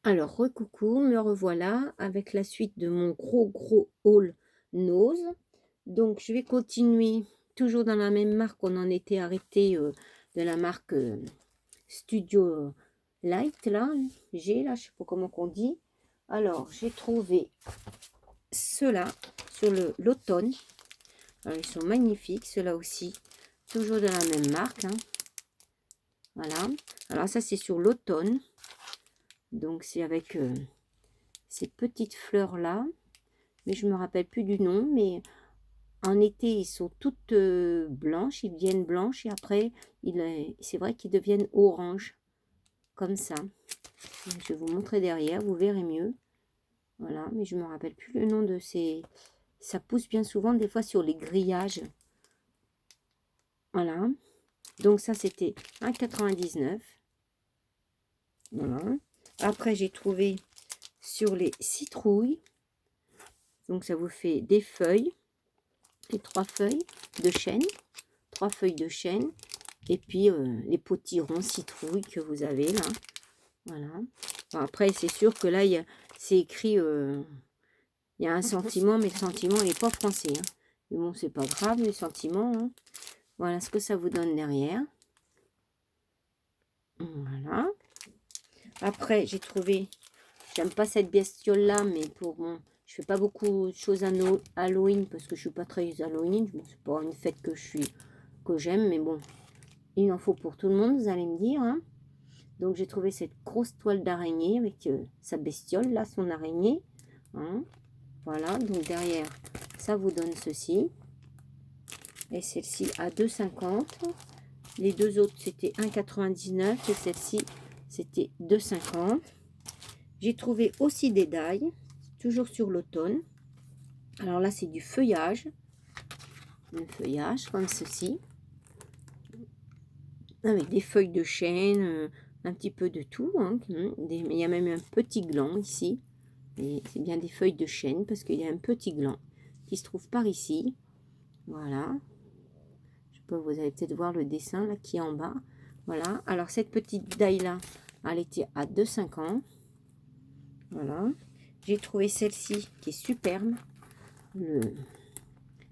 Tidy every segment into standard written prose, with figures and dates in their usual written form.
Alors, recoucou, me revoilà avec la suite de mon gros haul Nose. Donc, je vais continuer toujours dans la même marque. On en était arrêté de la marque Studio Light, là. Là, je sais pas comment qu'on dit. Alors, j'ai trouvé ceux-là sur l'automne. Ils sont magnifiques, ceux-là aussi. Toujours de la même marque, hein. Voilà. Alors, ça, c'est sur l'automne. Donc, c'est avec ces petites fleurs là, mais je me rappelle plus du nom. Mais en été ils sont toutes blanches, ils deviennent blanches et après c'est vrai qu'ils deviennent orange comme ça. Donc, je vais vous montrer derrière, vous verrez mieux. Voilà, mais je me rappelle plus le nom de ces. Ça pousse bien souvent des fois sur les grillages. Voilà, donc ça c'était 1,99 €. Voilà, après j'ai trouvé sur les citrouilles. Donc ça vous fait des feuilles, et 3 feuilles de chêne, 3 feuilles de chêne, et puis les potirons citrouilles que vous avez là. Voilà. Bon, après c'est sûr que là c'est écrit, il y a un sentiment, mais le sentiment il n'est pas français, hein. Mais bon, c'est pas grave, les sentiments, hein. Voilà ce que ça vous donne derrière. Voilà. Après j'ai trouvé, j'aime pas cette bestiole là, mais pour bon, je fais pas beaucoup de choses à Halloween parce que je suis pas très Halloween. Bon, c'est pas une fête que j'aime, mais bon, il en faut pour tout le monde, vous allez me dire, hein. Donc j'ai trouvé cette grosse toile d'araignée avec sa bestiole là, son araignée, hein. Voilà, donc derrière ça vous donne ceci, et celle-ci à 2,50 €. Les deux autres c'était 1,99 € et celle-ci c'était 2,50 €. J'ai trouvé aussi des dailles, toujours sur l'automne. Alors là, c'est du feuillage. Un feuillage comme ceci. Avec des feuilles de chêne, un petit peu de tout, hein. Il y a même un petit gland ici. Et c'est bien des feuilles de chêne parce qu'il y a un petit gland qui se trouve par ici. Voilà. Je sais pas, vous allez peut-être voir le dessin là qui est en bas. Voilà. Alors cette petite daille là, elle était à 2,50 €. Voilà. J'ai trouvé celle-ci qui est superbe.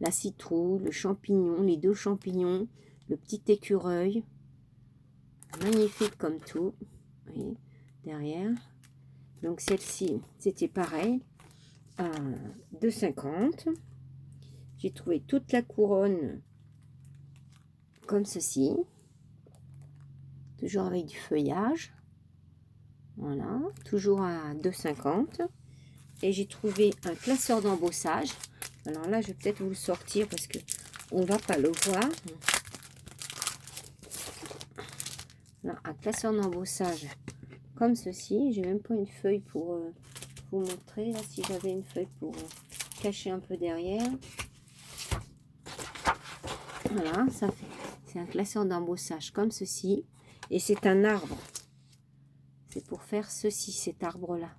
La citrouille, le champignon, les deux champignons, le petit écureuil. Magnifique comme tout. Vous voyez, derrière. Donc celle-ci, c'était pareil. À 2,50 €. J'ai trouvé toute la couronne comme ceci. Toujours avec du feuillage. Voilà. Toujours à 2,50 €. Et j'ai trouvé un classeur d'embossage. Alors là, je vais peut-être vous le sortir parce que on va pas le voir. Là, un classeur d'embossage comme ceci. J'ai même pas une feuille pour vous montrer. Là, si j'avais une feuille pour cacher un peu derrière. Voilà, ça fait. C'est un classeur d'embossage comme ceci. Et c'est un arbre. C'est pour faire ceci, cet arbre-là.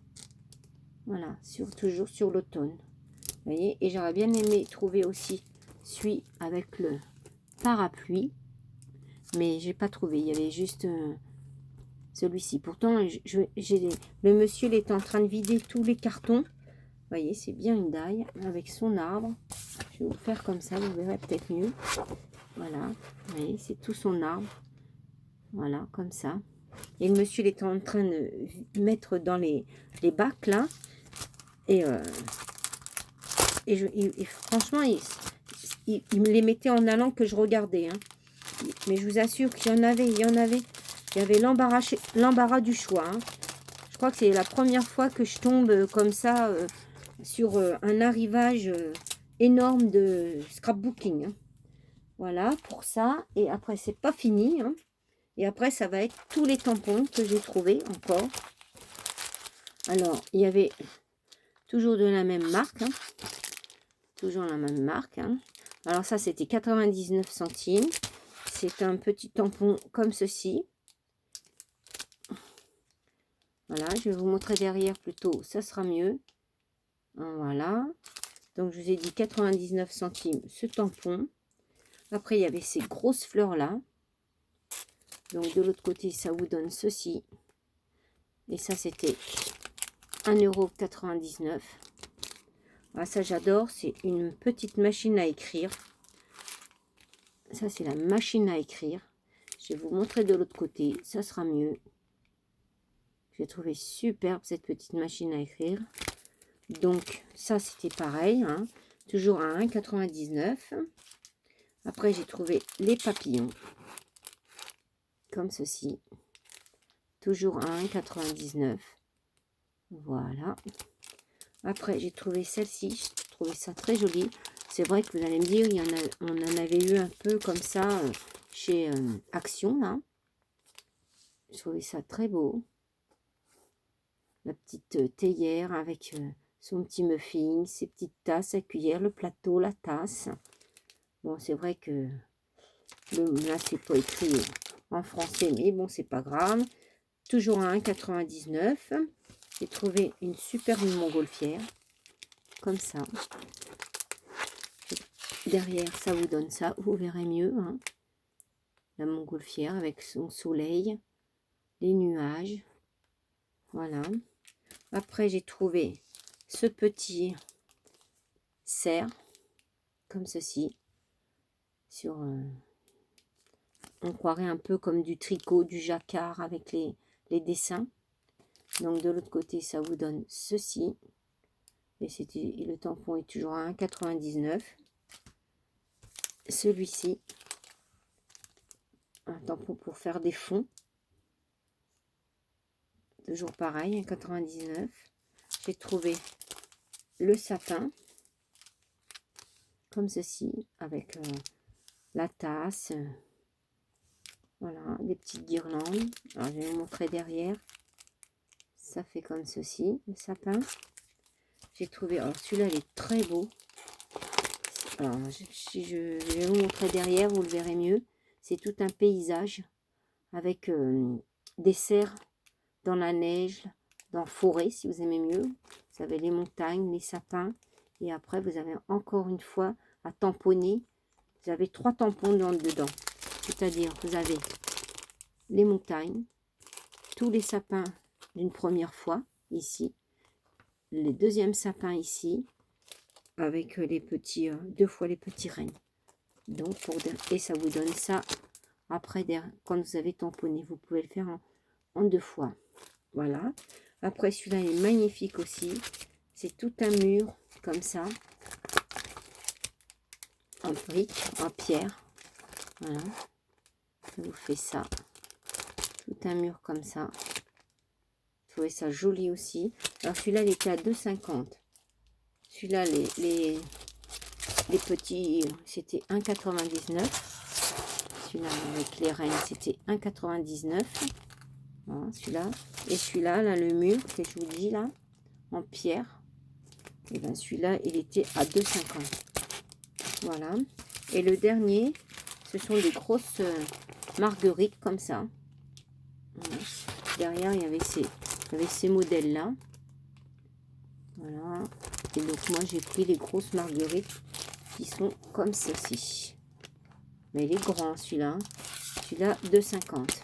Voilà, toujours sur l'automne. Vous voyez, et j'aurais bien aimé trouver aussi celui avec le parapluie. Mais j'ai pas trouvé. Il y avait juste celui-ci. Pourtant, le monsieur il est en train de vider tous les cartons. Vous voyez, c'est bien une daille avec son arbre. Je vais vous faire comme ça, vous verrez peut-être mieux. Voilà, vous voyez, c'est tout son arbre. Voilà, comme ça. Et le monsieur il est en train de mettre dans les bacs là. Et franchement, il me les mettait en allant que je regardais, hein. Mais je vous assure qu'il y en avait, il y en avait. Il y avait l'embarras du choix, hein. Je crois que c'est la première fois que je tombe comme ça sur un arrivage énorme de scrapbooking, hein. Voilà pour ça. Et après, c'est pas fini, hein. Et après, ça va être tous les tampons que j'ai trouvés encore. Alors, il y avait toujours de la même marque, hein. Toujours la même marque, hein. Alors ça, c'était 99 centimes. C'est un petit tampon comme ceci. Voilà, je vais vous montrer derrière plutôt, ça sera mieux. Voilà. Donc, je vous ai dit 99 centimes ce tampon. Après, il y avait ces grosses fleurs-là. Donc, de l'autre côté, ça vous donne ceci. Et ça, c'était 1,99 €. Ah, ça j'adore, c'est une petite machine à écrire. Ça c'est la machine à écrire. Je vais vous montrer de l'autre côté, ça sera mieux. J'ai trouvé superbe cette petite machine à écrire. Donc ça c'était pareil, hein, toujours à 1,99 €. Après j'ai trouvé les papillons, comme ceci, toujours à 1,99 €. Voilà. Après j'ai trouvé celle-ci, j'ai trouvé ça très joli. C'est vrai que vous allez me dire, on en avait eu un peu comme ça chez Action, là. Je trouvais ça très beau. La petite théière avec son petit muffin, ses petites tasses, sa cuillère, le plateau, la tasse. Bon, c'est vrai que là, c'est pas écrit en français, mais bon, c'est pas grave. Toujours à 1,99 €. J'ai trouvé une superbe montgolfière, comme ça. Derrière, ça vous donne ça, vous verrez mieux, hein. La montgolfière avec son soleil, les nuages. Voilà. Après, j'ai trouvé ce petit cerf, comme ceci. Sur, on croirait un peu comme du tricot, du jacquard avec les dessins. Donc, de l'autre côté, ça vous donne ceci. Et le tampon est toujours à 1,99 €. Celui-ci, un tampon pour faire des fonds. Toujours pareil, 1,99 €. J'ai trouvé le sapin, comme ceci, avec la tasse. Voilà, des petites guirlandes. Alors, je vais vous montrer derrière. Ça fait comme ceci, le sapin. J'ai trouvé, alors celui-là, il est très beau. Alors, si je vais vous montrer derrière, vous le verrez mieux. C'est tout un paysage avec des cerfs dans la neige, dans la forêt, si vous aimez mieux. Vous avez les montagnes, les sapins. Et après, vous avez encore une fois à tamponner. Vous avez 3 tampons dedans. C'est-à-dire, vous avez les montagnes, tous les sapins d'une première fois, ici. Les deuxièmes sapins ici, avec les petits, 2 fois les petits rennes. Donc, et ça vous donne ça après, quand vous avez tamponné. Vous pouvez le faire en 2 fois. Voilà. Après, celui-là est magnifique aussi. C'est tout un mur, comme ça. En brique, en pierre. Voilà. Ça vous fait ça. Tout un mur comme ça. Vous trouvez ça joli aussi. Alors, celui-là, il était à 2,50 €. Celui-là, les petits, c'était 1,99 €. Celui-là, avec les rennes, c'était 1,99 €. Voilà, celui-là. Et celui-là, là, le mur que je vous dis, là, en pierre. Et bien, celui-là, il était à 2,50 €. Voilà. Et le dernier, ce sont des grosses marguerites comme ça. Voilà. Derrière, il y avait ces modèles-là. Voilà. Et donc, moi, j'ai pris les grosses marguerites qui sont comme ceci. Mais il est grand, celui-là. Celui-là, 2,50 €.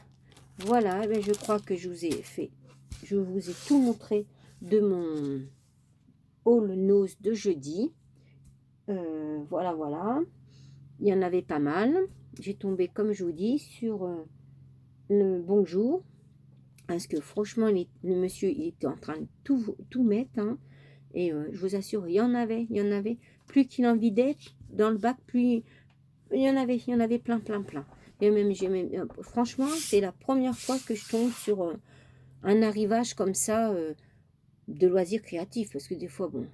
Voilà, ben je crois que je vous ai tout montré de mon haul nose de jeudi. Voilà, voilà. Il y en avait pas mal. J'ai tombé, comme je vous dis, sur le bonjour. Parce que franchement, le monsieur, il était en train de tout mettre. Hein. Et je vous assure, il y en avait. Plus qu'il en vidait dans le bac, plus il y en avait plein, plein, plein. Et même, franchement, c'est la première fois que je tombe sur un arrivage comme ça de loisirs créatifs. Parce que des fois, bon,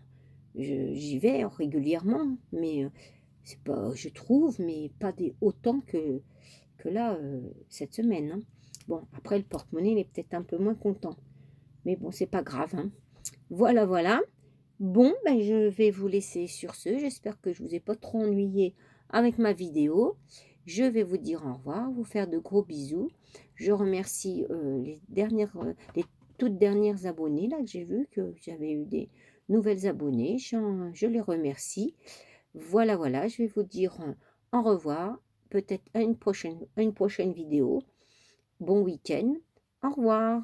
j'y vais régulièrement, mais c'est pas, je trouve, mais pas autant que là, cette semaine. Hein. Bon, après, le porte-monnaie, il est peut-être un peu moins content. Mais bon, c'est pas grave. Hein. Voilà, voilà. Bon, ben, je vais vous laisser sur ce. J'espère que je ne vous ai pas trop ennuyé avec ma vidéo. Je vais vous dire au revoir, vous faire de gros bisous. Je remercie les toutes dernières abonnées là que j'ai vu que j'avais eu des nouvelles abonnées. Je les remercie. Voilà, voilà, je vais vous dire au revoir. Peut-être à une prochaine vidéo. Bon week-end. Au revoir.